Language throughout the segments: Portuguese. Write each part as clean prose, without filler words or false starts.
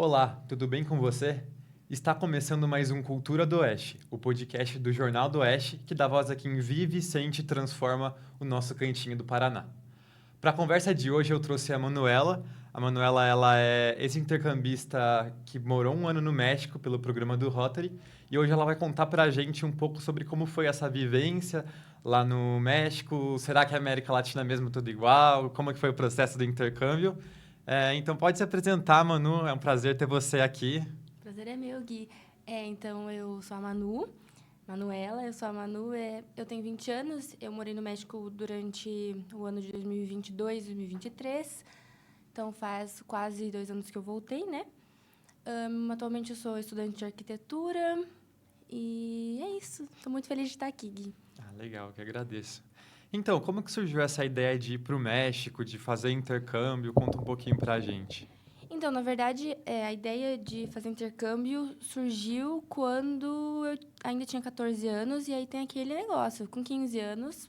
Olá, tudo bem com você? Está começando mais um Cultura do Oeste, o podcast do Jornal do Oeste que dá voz a quem vive, sente e transforma o nosso cantinho do Paraná. Para a conversa de hoje eu trouxe a Manuela. A Manuela ela é ex-intercambista que morou um ano no México pelo programa do Rotary e hoje ela vai contar para a gente um pouco sobre como foi essa vivência lá no México. Será que a América Latina é mesmo tudo igual? Como que foi o processo do intercâmbio? Então pode se apresentar, Manu. É um prazer ter você aqui. Prazer é meu, Gui. Então, eu sou a Manuela, eu sou a Manu, eu tenho 20 anos, eu morei no México durante o ano de 2022, 2023, então faz quase 2 anos que eu voltei, né? Atualmente eu sou estudante de arquitetura e é isso, estou muito feliz de estar aqui, Gui. Legal, que agradeço. Então, como que surgiu essa ideia de ir para o México, de fazer intercâmbio? Conta um pouquinho para a gente. Então, na verdade, a ideia de fazer intercâmbio surgiu quando eu ainda tinha 14 anos, e aí tem aquele negócio, com 15 anos,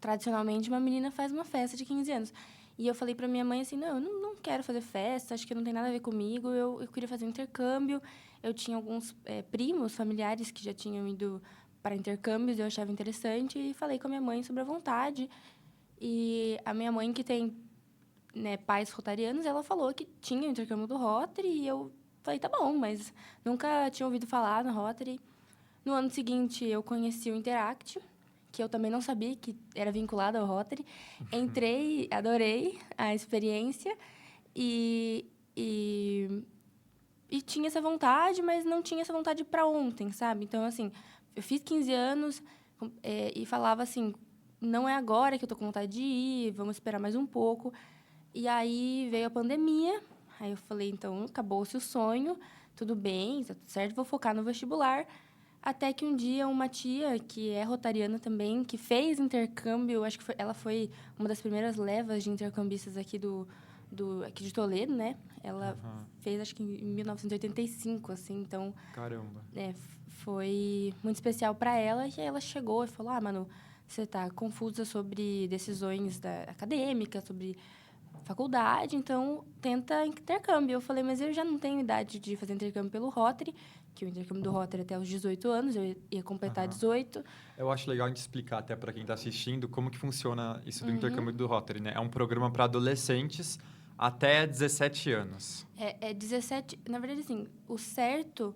tradicionalmente, uma menina faz uma festa de 15 anos. E eu falei pra minha mãe assim, não, eu não quero fazer festa, acho que não tem nada a ver comigo, eu queria fazer intercâmbio. Eu tinha alguns primos, familiares que já tinham ido para intercâmbios, eu achava interessante, e falei com a minha mãe sobre a vontade. E a minha mãe, que tem, né, pais rotarianos, ela falou que tinha o intercâmbio do Rotary, e eu falei, tá bom, mas nunca tinha ouvido falar no Rotary. No ano seguinte, eu conheci o Interact, que eu também não sabia que era vinculado ao Rotary. Entrei, adorei a experiência e, e, e tinha essa vontade, mas não tinha essa vontade para ontem, sabe? Então, assim, eu fiz 15 anos e falava assim, não é agora que eu tô com vontade de ir, vamos esperar mais um pouco. E aí veio a pandemia, aí eu falei, então, acabou-se o sonho, tudo bem, tá tudo certo, vou focar no vestibular. Até que um dia uma tia, que é rotariana também, que fez intercâmbio, acho que ela foi uma das primeiras levas de intercambistas aqui de Toledo, né? Ela Aham. fez, acho que em 1985, assim, então Caramba. foi muito especial para ela. E aí ela chegou e falou, Manu, você está confusa sobre decisões acadêmicas, sobre faculdade, então tenta intercâmbio. Eu falei, mas eu já não tenho idade de fazer intercâmbio pelo Rotary, que o intercâmbio do Rotary é até os 18 anos, eu ia completar Aham. 18. Eu acho legal a gente explicar até para quem está assistindo como que funciona isso do Uhum. intercâmbio do Rotary, né? É um programa para adolescentes até 17 anos. É 17, na verdade, assim, o certo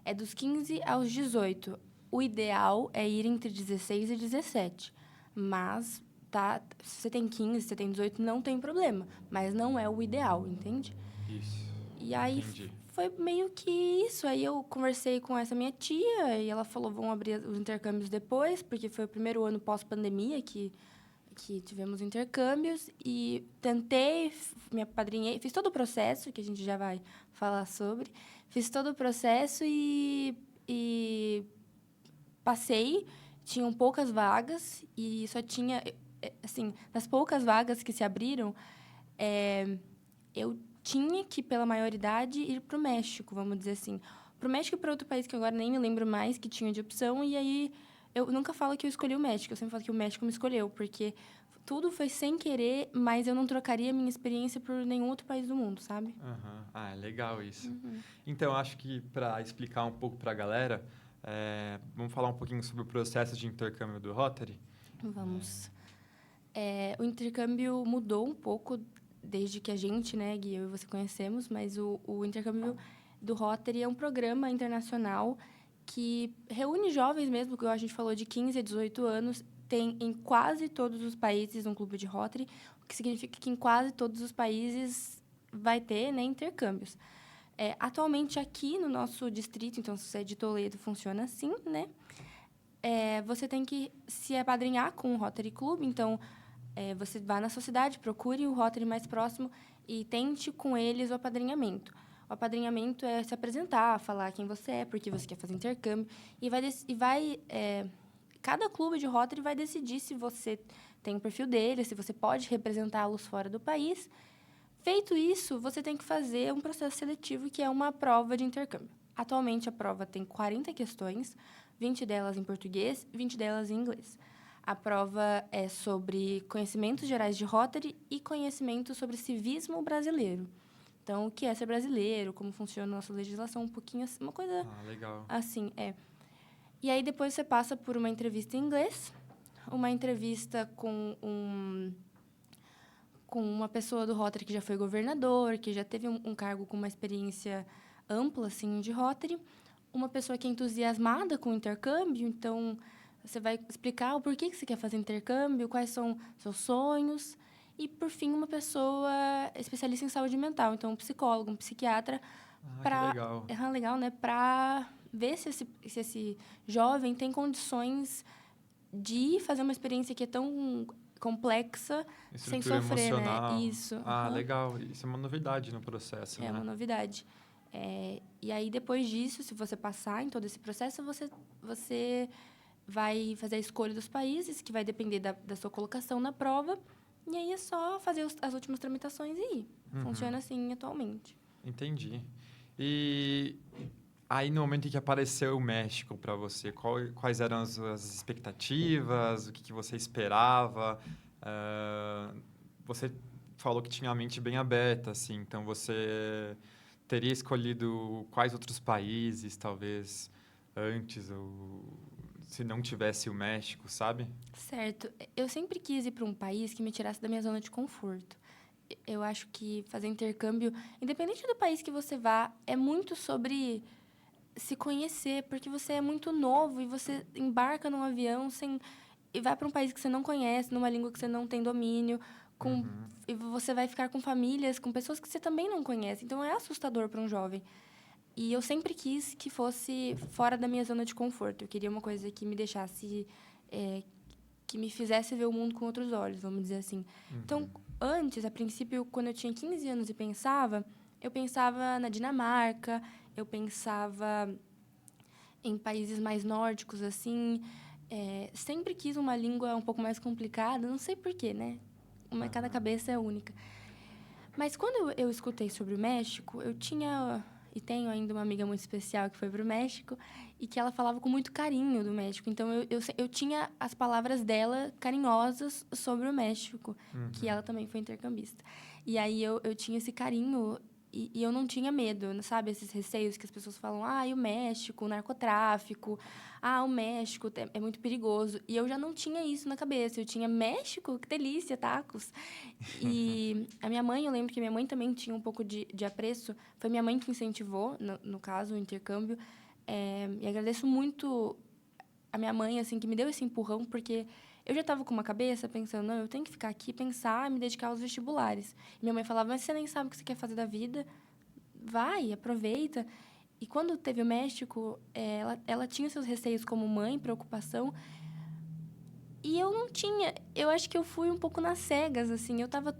é dos 15 aos 18. O ideal é ir entre 16 e 17. Mas, tá, se você tem 15, se você tem 18, não tem problema. Mas não é o ideal, entende? Isso. E aí Entendi. foi meio que isso. Aí eu conversei com essa minha tia e ela falou, vão abrir os intercâmbios depois, porque foi o primeiro ano pós-pandemia que tivemos intercâmbios. E tentei, me apadrinhei, fiz todo o processo, que a gente já vai falar sobre. Fiz todo o processo e passei. Tinham poucas vagas e só tinha... Assim, das poucas vagas que se abriram, eu tinha que, pela maioridade, ir para o México, vamos dizer assim. Para o México e para outro país que eu agora nem me lembro mais que tinha de opção. E aí, eu nunca falo que eu escolhi o México. Eu sempre falo que o México me escolheu, porque tudo foi sem querer, mas eu não trocaria minha experiência por nenhum outro país do mundo, sabe? Aham. É legal isso. Uhum. Então, acho que para explicar um pouco para a galera, vamos falar um pouquinho sobre o processo de intercâmbio do Rotary? Vamos. O intercâmbio mudou um pouco desde que a gente, né, Gui, eu e você conhecemos, mas o intercâmbio do Rotary é um programa internacional que reúne jovens mesmo, que a gente falou de 15 a 18 anos, tem em quase todos os países um clube de Rotary, o que significa que em quase todos os países vai ter, né, intercâmbios. Atualmente, aqui no nosso distrito, então, se você é de Toledo, funciona assim, né? Você tem que se apadrinhar com o Rotary Club, então você vá na sua cidade, procure o Rotary mais próximo e tente com eles o apadrinhamento. O apadrinhamento é se apresentar, falar quem você é, porque você quer fazer intercâmbio. Cada clube de Rotary vai decidir se você tem o perfil dele, se você pode representá-los fora do país. Feito isso, você tem que fazer um processo seletivo, que é uma prova de intercâmbio. Atualmente, a prova tem 40 questões, 20 delas em português, 20 delas em inglês. A prova é sobre conhecimentos gerais de Rotary e conhecimento sobre civismo brasileiro. Então, o que é ser brasileiro, como funciona a nossa legislação, um pouquinho assim, uma coisa Legal. assim, E aí, depois você passa por uma entrevista em inglês, uma entrevista com uma pessoa do Rotary que já foi governador, que já teve um cargo com uma experiência ampla, assim, de Rotary. Uma pessoa que é entusiasmada com o intercâmbio, então você vai explicar o porquê que você quer fazer intercâmbio, quais são seus sonhos. E, por fim, uma pessoa especialista em saúde mental, então um psicólogo, um psiquiatra, Que legal. legal, né? Para ver se esse jovem tem condições de fazer uma experiência que é tão complexa sem Estrutura sofrer, emocional. né? Isso. Legal. Isso é uma novidade no processo, É né? uma novidade. E aí, depois disso, se você passar em todo esse processo, você vai fazer a escolha dos países, que vai depender da sua colocação na prova. E aí é só fazer as últimas tramitações e ir. Funciona assim atualmente. Entendi. E aí, no momento em que apareceu o México para você, quais eram as expectativas? O que você esperava? Você falou que tinha a mente bem aberta, assim. Então, você teria escolhido quais outros países, talvez, antes, ou se não tivesse o México, sabe? Certo. Eu sempre quis ir para um país que me tirasse da minha zona de conforto. Eu acho que fazer intercâmbio, independente do país que você vá, é muito sobre se conhecer, porque você é muito novo e você embarca num avião e vai para um país que você não conhece, numa língua que você não tem domínio, e você vai ficar com famílias, com pessoas que você também não conhece. Então, é assustador para um jovem. E eu sempre quis que fosse fora da minha zona de conforto. Eu queria uma coisa que me deixasse... que me fizesse ver o mundo com outros olhos, vamos dizer assim. Então, antes, a princípio, quando eu tinha 15 anos e eu pensava na Dinamarca, eu pensava em países mais nórdicos, assim. Sempre quis uma língua um pouco mais complicada, não sei porquê, né? Cada cabeça é única. Mas quando eu escutei sobre o México, eu tinha e tenho ainda uma amiga muito especial que foi para o México e que ela falava com muito carinho do México. Então, eu tinha as palavras dela carinhosas sobre o México, que ela também foi intercambista. E aí eu tinha esse carinho e eu não tinha medo, sabe? Esses receios que as pessoas falam, e o México, o narcotráfico, o México é muito perigoso. E eu já não tinha isso na cabeça. Eu tinha México, que delícia, tacos. E a minha mãe, eu lembro que minha mãe também tinha um pouco de apreço. Foi minha mãe que incentivou, no caso, o intercâmbio. E agradeço muito a minha mãe, assim, que me deu esse empurrão, porque eu já estava com uma cabeça pensando, não, eu tenho que ficar aqui, pensar, me dedicar aos vestibulares. E minha mãe falava, mas você nem sabe o que você quer fazer da vida, vai, aproveita. E quando teve o México, ela tinha seus receios como mãe, preocupação, e eu não tinha. Eu acho que eu fui um pouco nas cegas, assim. Eu tava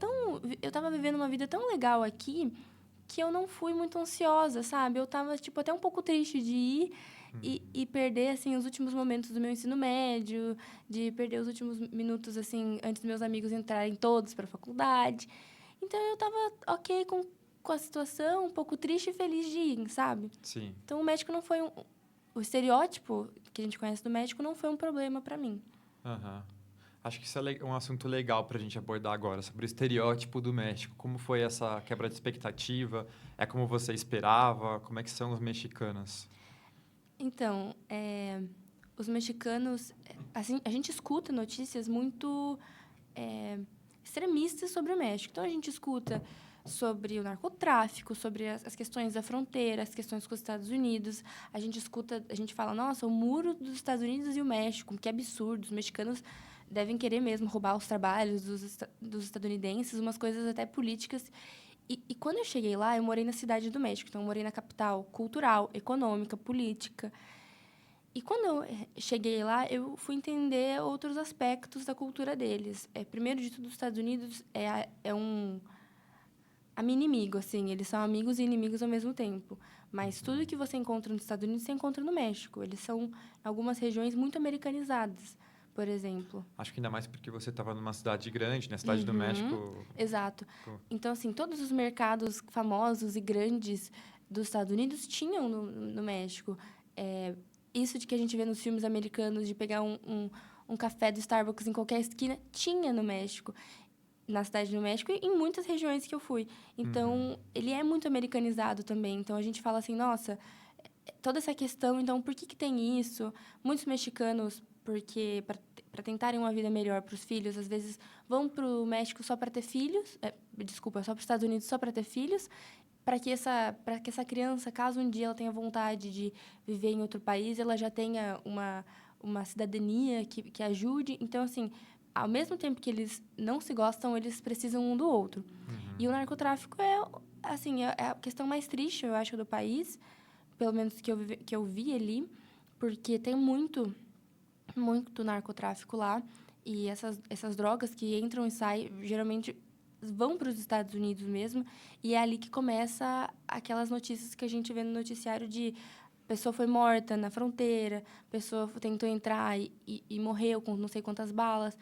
vivendo uma vida tão legal aqui que eu não fui muito ansiosa, sabe? Eu tava, tipo, até um pouco triste de ir e perder, assim, os últimos momentos do meu ensino médio, de perder os últimos minutos, assim, antes dos meus amigos entrarem todos para a faculdade. Então, eu tava ok com a situação, um pouco triste e feliz de ir, sabe? Sim. Então, o médico não foi o estereótipo que a gente conhece do médico não foi um problema para mim. Acho que isso é um assunto legal para a gente abordar agora, sobre o estereótipo do México. Como foi essa quebra de expectativa? É como você esperava? Como é que são os mexicanos? Então, os mexicanos... Assim, a gente escuta notícias muito extremistas sobre o México. Então, a gente escuta sobre o narcotráfico, sobre as questões da fronteira, as questões com os Estados Unidos. A gente fala, nossa, o muro dos Estados Unidos e o México, que absurdo. Os mexicanos devem querer mesmo roubar os trabalhos dos estadunidenses, umas coisas até políticas. E quando eu cheguei lá, eu morei na cidade do México. Então, eu morei na capital cultural, econômica, política. E quando eu cheguei lá, eu fui entender outros aspectos da cultura deles. Primeiro de tudo, os Estados Unidos é um inimigo, assim. Eles são amigos e inimigos ao mesmo tempo. Mas tudo que você encontra nos Estados Unidos, você encontra no México. Eles são, em algumas regiões, muito americanizadas, por exemplo. Acho que ainda mais porque você estava numa cidade grande, né? Cidade do México. Exato. Então, assim, todos os mercados famosos e grandes dos Estados Unidos tinham no México. Isso de que a gente vê nos filmes americanos, de pegar um café do Starbucks em qualquer esquina, tinha no México. na Cidade do México e em muitas regiões que eu fui. Então, ele é muito americanizado também. Então, a gente fala assim, nossa, toda essa questão, então, por que que tem isso? Muitos mexicanos, porque para tentarem uma vida melhor para os filhos, às vezes vão para o México só para ter filhos, só para os Estados Unidos só para ter filhos, para que essa criança, caso um dia ela tenha vontade de viver em outro país, ela já tenha uma cidadania que ajude. Então, assim, ao mesmo tempo que eles não se gostam, eles precisam um do outro. E o narcotráfico assim, é a questão mais triste, eu acho, do país, pelo menos que eu vi ali, porque tem muito narcotráfico lá. E essas drogas que entram e saem, geralmente vão para os Estados Unidos mesmo. E é ali que começa aquelas notícias que a gente vê no noticiário de pessoa foi morta na fronteira, pessoa tentou entrar e morreu com não sei quantas balas.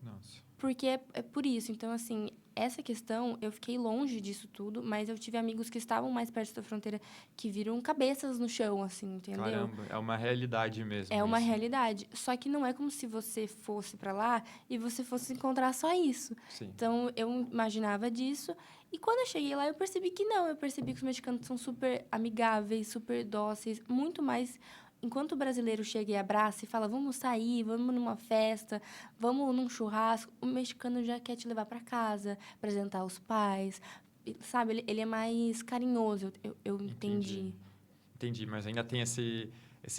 Nossa. Porque é por isso. Então, assim, essa questão, eu fiquei longe disso tudo, mas eu tive amigos que estavam mais perto da fronteira que viram cabeças no chão, assim, entendeu? Caramba, é uma realidade mesmo É uma isso. realidade. Só que não é como se você fosse para lá e você fosse encontrar só isso. Sim. Então, eu imaginava disso. E quando eu cheguei lá, eu percebi que não. Eu percebi que os mexicanos são super amigáveis, super dóceis, muito mais. Enquanto o brasileiro chega e abraça e fala, vamos sair, vamos numa festa, vamos num churrasco, o mexicano já quer te levar para casa, apresentar os pais. Sabe, ele é mais carinhoso, eu entendi. Entendi, mas ainda tem esse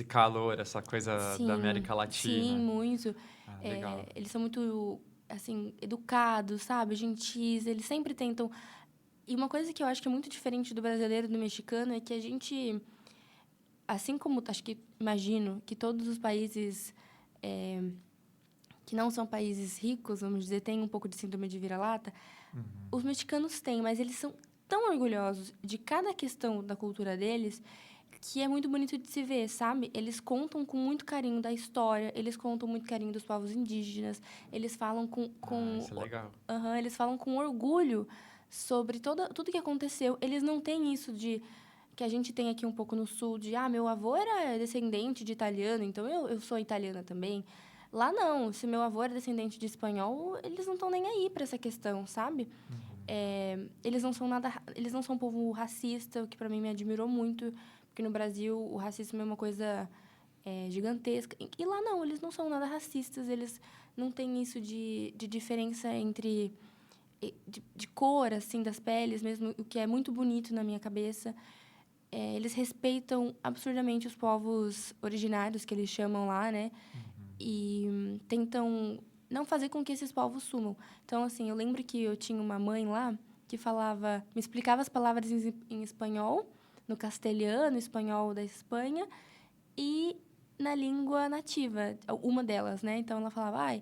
calor, essa coisa da Sim, América sim, Latina. muito. Ah, legal. Eles são muito, assim, educados, sabe? Gentis, eles sempre tentam... E uma coisa que eu acho que é muito diferente do brasileiro e do mexicano é que a gente, assim como, acho que, imagino, que todos os países que não são países ricos, vamos dizer, têm um pouco de síndrome de vira-lata, os mexicanos têm, mas eles são tão orgulhosos de cada questão da cultura deles que é muito bonito de se ver, sabe? Eles contam com muito carinho da história, eles contam muito carinho dos povos indígenas, eles falam Isso é legal. eles falam com orgulho sobre tudo que aconteceu. Eles não têm isso de que a gente tem aqui um pouco no sul, de meu avô era descendente de italiano, então eu sou italiana também. Lá não, se meu avô era descendente de espanhol, eles não estão nem aí para essa questão, sabe? Eles não são um povo racista, o que para mim me admirou muito, porque no Brasil o racismo é uma coisa gigantesca. E lá não, eles não são nada racistas, eles não têm isso de diferença entre de cor, assim, das peles mesmo, o que é muito bonito na minha cabeça. Eles respeitam absurdamente os povos originários, que eles chamam lá, né? E tentam não fazer com que esses povos sumam. Então, assim, eu lembro que eu tinha uma mãe lá que me explicava as palavras em espanhol, no castelhano, espanhol da Espanha, e na língua nativa, uma delas, né? Então, ela falava,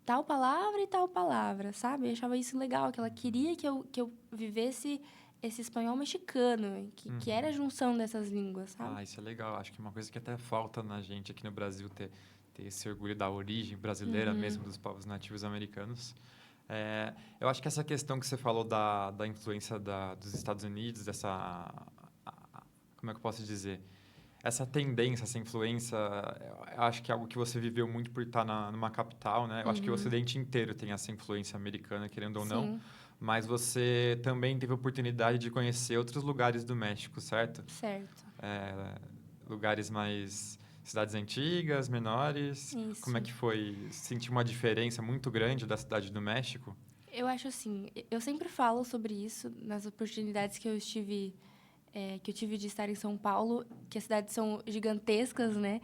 tal palavra e tal palavra, sabe? Eu achava isso legal, que ela queria que eu vivesse esse espanhol mexicano, que era a junção dessas línguas, sabe? Isso é legal. Acho que é uma coisa que até falta na gente aqui no Brasil ter esse orgulho da origem brasileira mesmo, dos povos nativos americanos. Eu acho que essa questão que você falou da influência dos Estados Unidos, como é que eu posso dizer? Essa tendência, essa influência, eu acho que é algo que você viveu muito por estar numa capital, né? Eu acho que o Ocidente inteiro tem essa influência americana, querendo ou não. Sim. Mas você também teve a oportunidade de conhecer outros lugares do México, certo? Certo. Lugares mais... cidades antigas, menores. Isso. Como é que foi? Sentiu uma diferença muito grande da cidade do México? Eu acho assim, eu sempre falo sobre isso nas oportunidades que eu tive de estar em São Paulo, que as cidades são gigantescas, né?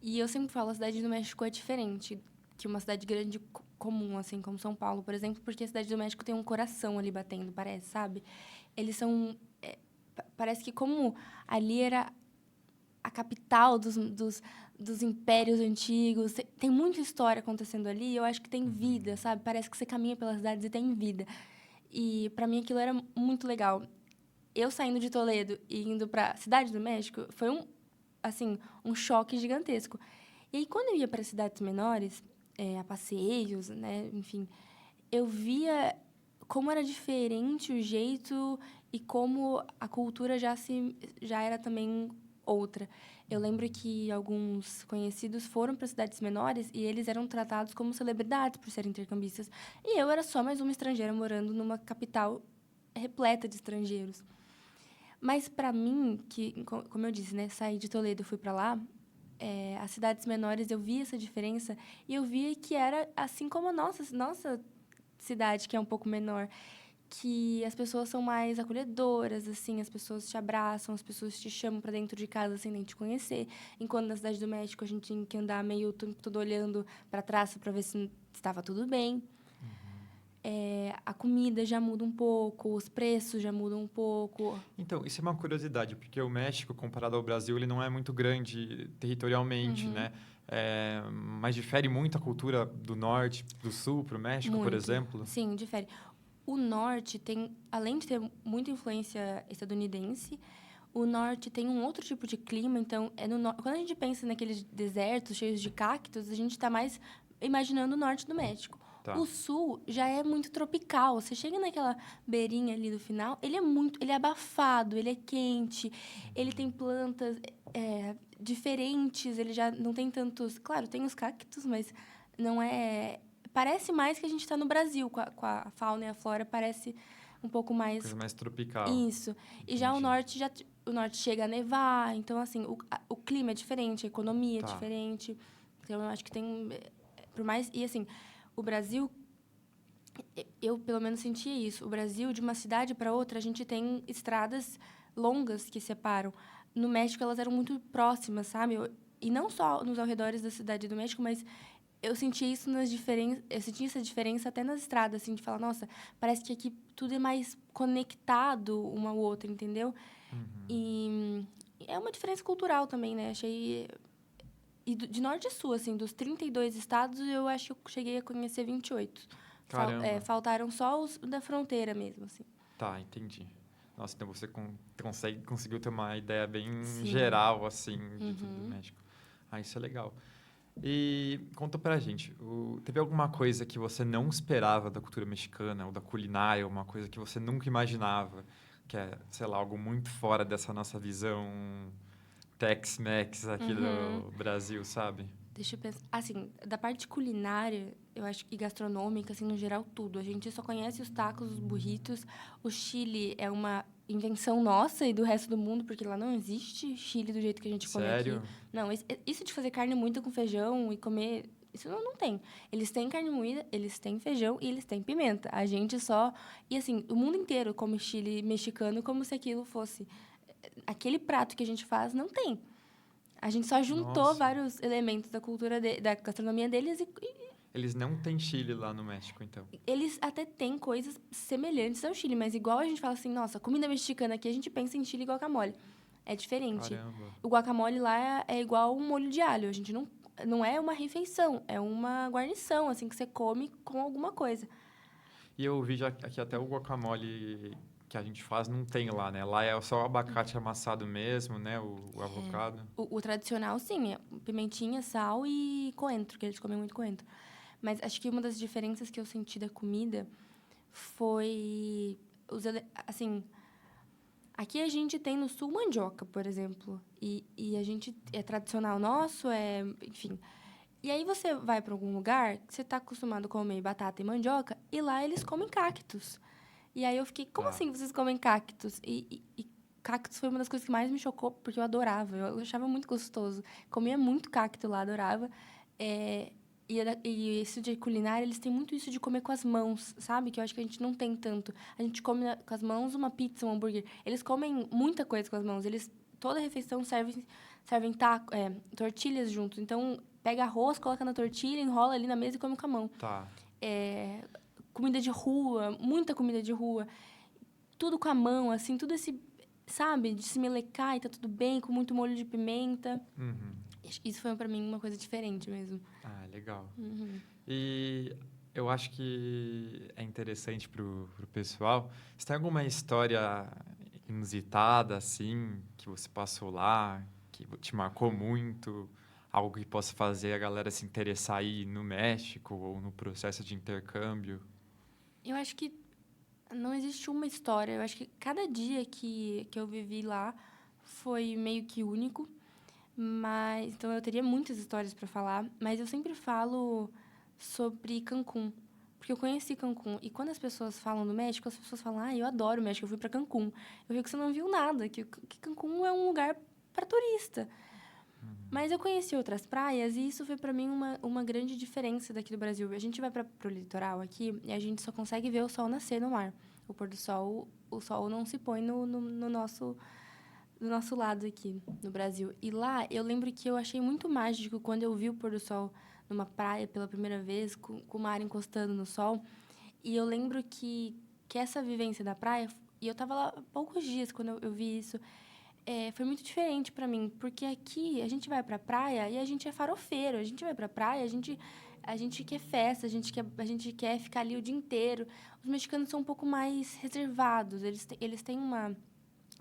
E eu sempre falo, a cidade do México é diferente que uma cidade grande comum, assim, como São Paulo, por exemplo, porque a cidade do México tem um coração ali batendo, parece, sabe? Eles são... parece que como ali era a capital dos impérios antigos, tem muita história acontecendo ali, e eu acho que tem vida, sabe? Parece que você caminha pelas cidades e tem vida. E, para mim, aquilo era muito legal. Eu saindo de Toledo e indo para Cidade do México foi um choque gigantesco. E aí, quando eu ia para cidades menores, a passeios, né, enfim, eu via como era diferente o jeito e como a cultura já era também outra. Eu lembro que alguns conhecidos foram para cidades menores e eles eram tratados como celebridades por serem intercambistas. E eu era só mais uma estrangeira morando numa capital repleta de estrangeiros. Mas para mim, como eu disse, né, saí de Toledo e fui para lá, as cidades menores eu vi essa diferença e eu via que era assim como a nossa cidade, que é um pouco menor, que as pessoas são mais acolhedoras, assim, as pessoas te abraçam, as pessoas te chamam para dentro de casa sem nem te conhecer. Enquanto na cidade do México a gente tinha que andar meio todo olhando para trás para ver se estava tudo bem. A comida já muda um pouco, os preços já mudam um pouco. Então, isso é uma curiosidade, porque o México, comparado ao Brasil, ele não é muito grande territorialmente, né? Mas difere muito a cultura do norte, do sul para o México, por Muito. exemplo? Sim, difere. O norte tem, além de ter muita influência estadunidense, o norte tem um outro tipo de clima. Então, quando a gente pensa naqueles desertos cheios de cactos, a gente está mais imaginando o norte do México. Tá. O sul já é muito tropical. Você chega naquela beirinha ali do final, ele é abafado, ele é quente, ele tem plantas diferentes, ele já não tem tantos... Claro, tem os cactos, mas não é... Parece mais que a gente está no Brasil, com a fauna e a flora, parece um pouco mais... Coisa mais tropical. Isso. E já o norte chega a nevar, então, assim, o clima é diferente, a economia é diferente. Então, eu acho que tem... Por mais... E, assim, o Brasil... Eu, pelo menos, sentia isso. O Brasil, de uma cidade para outra, a gente tem estradas longas que separam. No México, elas eram muito próximas, sabe? E não só nos arredores da cidade do México, mas eu sentia isso eu sentia essa diferença até nas estradas, assim, de falar, nossa, parece que aqui tudo é mais conectado uma ao outro, entendeu? E é uma diferença cultural também, né? Achei... E de norte a sul, assim, dos 32 estados, eu acho que eu cheguei a conhecer 28. Caramba. Faltaram só os da fronteira mesmo, assim. Tá, entendi. Nossa, então você conseguiu ter uma ideia bem Sim. geral, assim, de tudo do México. Isso é legal. E conta pra gente, teve alguma coisa que você não esperava da cultura mexicana ou da culinária, uma coisa que você nunca imaginava, que é, sei lá, algo muito fora dessa nossa visão Tex-Mex aqui do Brasil, sabe? Deixa eu pensar. Assim, da parte culinária, eu acho que gastronômica, assim, no geral, tudo. A gente só conhece os tacos, os burritos. O Chile é uma invenção nossa e do resto do mundo, porque lá não existe Chile do jeito que a gente come aqui. Sério? Não, isso de fazer carne moída com feijão e comer... Isso não tem. Eles têm carne moída, eles têm feijão e eles têm pimenta. A gente só... E, assim, o mundo inteiro come Chile mexicano como se aquilo fosse... Aquele prato que a gente faz, não tem. A gente só juntou Nossa. vários elementos da cultura, da gastronomia deles e Eles não têm Chile lá no México, então? eles até têm coisas semelhantes ao Chile, mas igual a gente fala assim, nossa, comida mexicana aqui, a gente pensa em Chile e guacamole. É diferente. Caramba. O guacamole lá é igual um molho de alho. A gente não é uma refeição, é uma guarnição, assim, que você come com alguma coisa. E eu vi já aqui até o guacamole que a gente faz não tem lá, né? Lá é só o abacate amassado mesmo, né? O avocado. O tradicional, sim, é pimentinha, sal e coentro, que eles comem muito coentro. Mas acho que uma das diferenças que eu senti da comida foi... Assim, aqui a gente tem no sul mandioca, por exemplo. E a gente... É tradicional nosso, enfim... E aí você vai para algum lugar que você está acostumado a comer batata e mandioca, e lá eles comem cactos. E aí eu fiquei, como assim vocês comem cactos? E cactos foi uma das coisas que mais me chocou, porque eu adorava, eu achava muito gostoso. Comia muito cacto lá, adorava. E isso de culinária, eles têm muito isso de comer com as mãos, sabe? Que eu acho que a gente não tem tanto. A gente come com as mãos uma pizza, um hambúrguer. Eles comem muita coisa com as mãos. Toda refeição servem tortilhas juntos. Então, pega arroz, coloca na tortilha, enrola ali na mesa e come com a mão. Tá. Comida de rua, muita comida de rua. Tudo com a mão, assim, tudo esse, sabe? De se melecar e tá tudo bem, com muito molho de pimenta. Isso foi, pra mim, uma coisa diferente mesmo. Legal. E eu acho que é interessante pro pessoal. Você tem alguma história inusitada, assim, que você passou lá, que te marcou muito? Algo que possa fazer a galera se interessar aí no México ou no processo de intercâmbio? Eu acho que não existe uma história. Eu acho que cada dia que eu vivi lá foi meio que único. Mas, então, eu teria muitas histórias para falar, mas eu sempre falo sobre Cancún, porque eu conheci Cancún. E quando as pessoas falam do México, as pessoas falam, eu adoro o México, eu fui para Cancún. Eu vi que você não viu nada, que Cancún é um lugar para turista. Mas eu conheci outras praias e isso foi para mim uma grande diferença daqui do Brasil. A gente vai para o litoral aqui e a gente só consegue ver o sol nascer no mar. O pôr do sol, o sol não se põe no nosso do nosso lado aqui, no Brasil. E lá, eu lembro que eu achei muito mágico quando eu vi o pôr do sol numa praia pela primeira vez, com o mar encostando no sol. E eu lembro que essa vivência da praia, e eu estava lá há poucos dias quando eu vi isso, foi muito diferente para mim, porque aqui a gente vai para a praia e a gente é farofeiro. A gente vai para a praia, a gente quer festa, a gente quer ficar ali o dia inteiro. Os mexicanos são um pouco mais reservados, eles têm uma...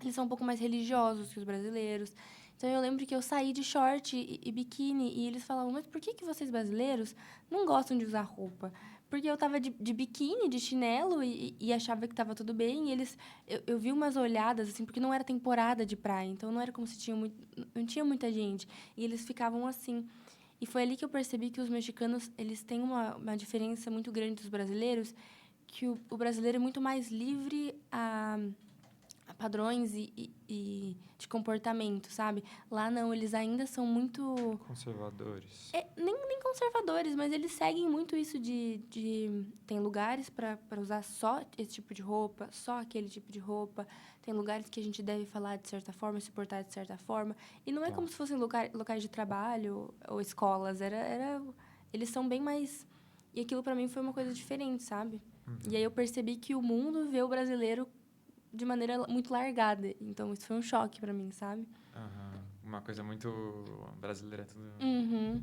Eles são um pouco mais religiosos que os brasileiros. Então, eu lembro que eu saí de short e biquíni e eles falavam, mas por que vocês brasileiros não gostam de usar roupa? Porque eu tava de biquíni, de chinelo e achava que tava tudo bem. E eu vi umas olhadas, assim, porque não era temporada de praia. Então, não era como se não tinha muita gente. E eles ficavam assim. E foi ali que eu percebi que os mexicanos, eles têm uma diferença muito grande dos brasileiros, que o brasileiro é muito mais livre a padrões e de comportamento, sabe? Lá não, eles ainda são muito... Conservadores. Nem conservadores, mas eles seguem muito isso de tem lugares para usar só esse tipo de roupa, só aquele tipo de roupa. Tem lugares que a gente deve falar de certa forma, se portar de certa forma. E não é como se fossem locais de trabalho ou escolas. Eles são bem mais... E aquilo, para mim, foi uma coisa diferente, sabe? E aí eu percebi que o mundo vê o brasileiro de maneira muito largada. Então, isso foi um choque para mim, sabe? Uma coisa muito brasileira, tudo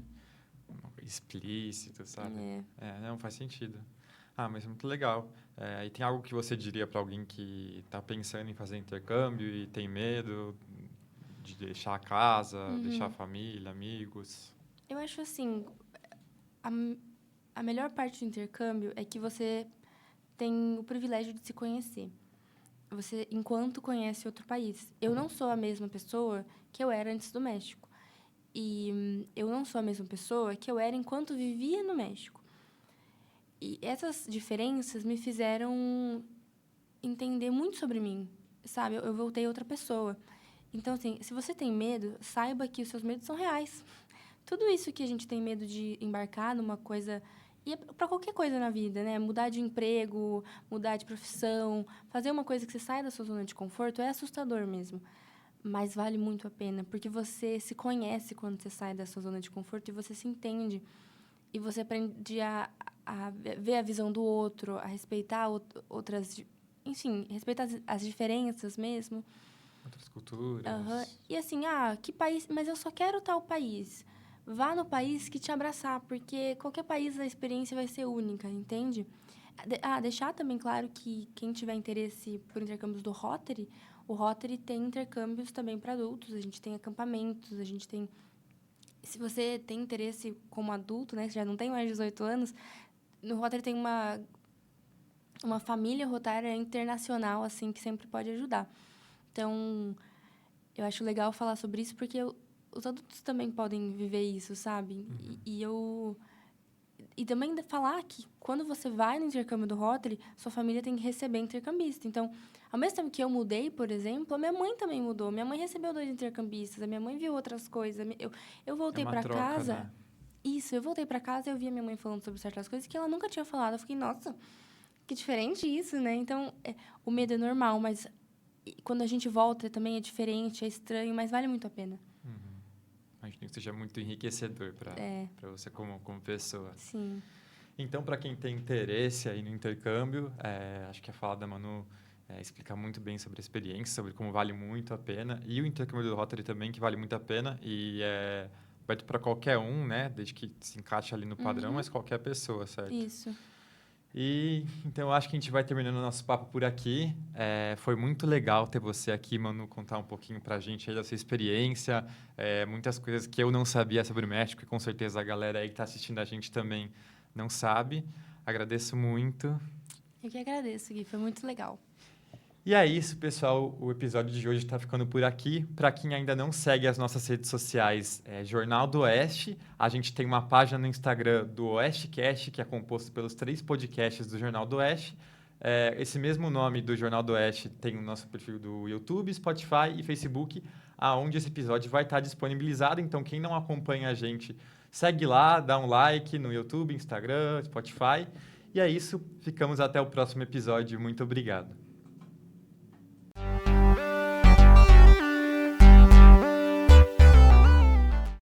explícito, sabe? Não faz sentido. Mas muito legal. E tem algo que você diria para alguém que está pensando em fazer intercâmbio e tem medo de deixar a casa, deixar a família, amigos? Eu acho assim, a melhor parte do intercâmbio é que você tem o privilégio de se conhecer. Você, enquanto conhece outro país. Eu não sou a mesma pessoa que eu era antes do México. E eu não sou a mesma pessoa que eu era enquanto vivia no México. E essas diferenças me fizeram entender muito sobre mim, sabe? Eu voltei outra pessoa. Então, assim, se você tem medo, saiba que os seus medos são reais. Tudo isso que a gente tem medo de embarcar numa coisa... E é para qualquer coisa na vida, né? Mudar de emprego, mudar de profissão, fazer uma coisa que você sai da sua zona de conforto é assustador mesmo. Mas vale muito a pena, porque você se conhece quando você sai da sua zona de conforto e você se entende. E você aprende a ver a visão do outro, a respeitar outras... Enfim, respeitar as diferenças mesmo. Outras culturas. E assim, que país... Mas eu só quero tal país. Vá no país que te abraçar, porque qualquer país a experiência vai ser única, entende? Deixar também claro que quem tiver interesse por intercâmbios do Rotary, o Rotary tem intercâmbios também para adultos, a gente tem acampamentos, a gente tem... Se você tem interesse como adulto, né, você já não tem mais de 18 anos, no Rotary tem uma família rotária internacional, assim, que sempre pode ajudar. Então, eu acho legal falar sobre isso, porque os adultos também podem viver isso, sabe? E também falar que quando você vai no intercâmbio do Rotary, sua família tem que receber intercambista. Então, ao mesmo tempo que eu mudei, por exemplo, a minha mãe também mudou. Minha mãe recebeu 2 intercambistas, a minha mãe viu outras coisas. Eu voltei para casa... Né? Isso, eu voltei para casa e eu via minha mãe falando sobre certas coisas que ela nunca tinha falado. Eu fiquei, nossa, que diferente isso, né? Então, o medo é normal, mas quando a gente volta também é diferente, é estranho, mas vale muito a pena. Imagino que seja muito enriquecedor para você como pessoa. Sim. Então, para quem tem interesse aí no intercâmbio, acho que a fala da Manu explica muito bem sobre a experiência, sobre como vale muito a pena. E o intercâmbio do Rotary também, que vale muito a pena. E é aberto para qualquer um, né? Desde que se encaixe ali no padrão, mas qualquer pessoa, certo? Isso. E então eu acho que a gente vai terminando o nosso papo por aqui. Foi muito legal ter você aqui, Manu, contar um pouquinho pra gente aí da sua experiência, muitas coisas que eu não sabia sobre o México e com certeza a galera aí que está assistindo a gente também não sabe. Agradeço muito. Eu que agradeço, Gui, foi muito legal. E é isso, pessoal. O episódio de hoje está ficando por aqui. Para quem ainda não segue as nossas redes sociais, é Jornal do Oeste. A gente tem uma página no Instagram do OesteCast, que é composto pelos 3 podcasts do Jornal do Oeste. Esse mesmo nome do Jornal do Oeste tem o nosso perfil do YouTube, Spotify e Facebook, aonde esse episódio vai estar disponibilizado. Então, quem não acompanha a gente, segue lá, dá um like no YouTube, Instagram, Spotify. E é isso. Ficamos até o próximo episódio. Muito obrigado.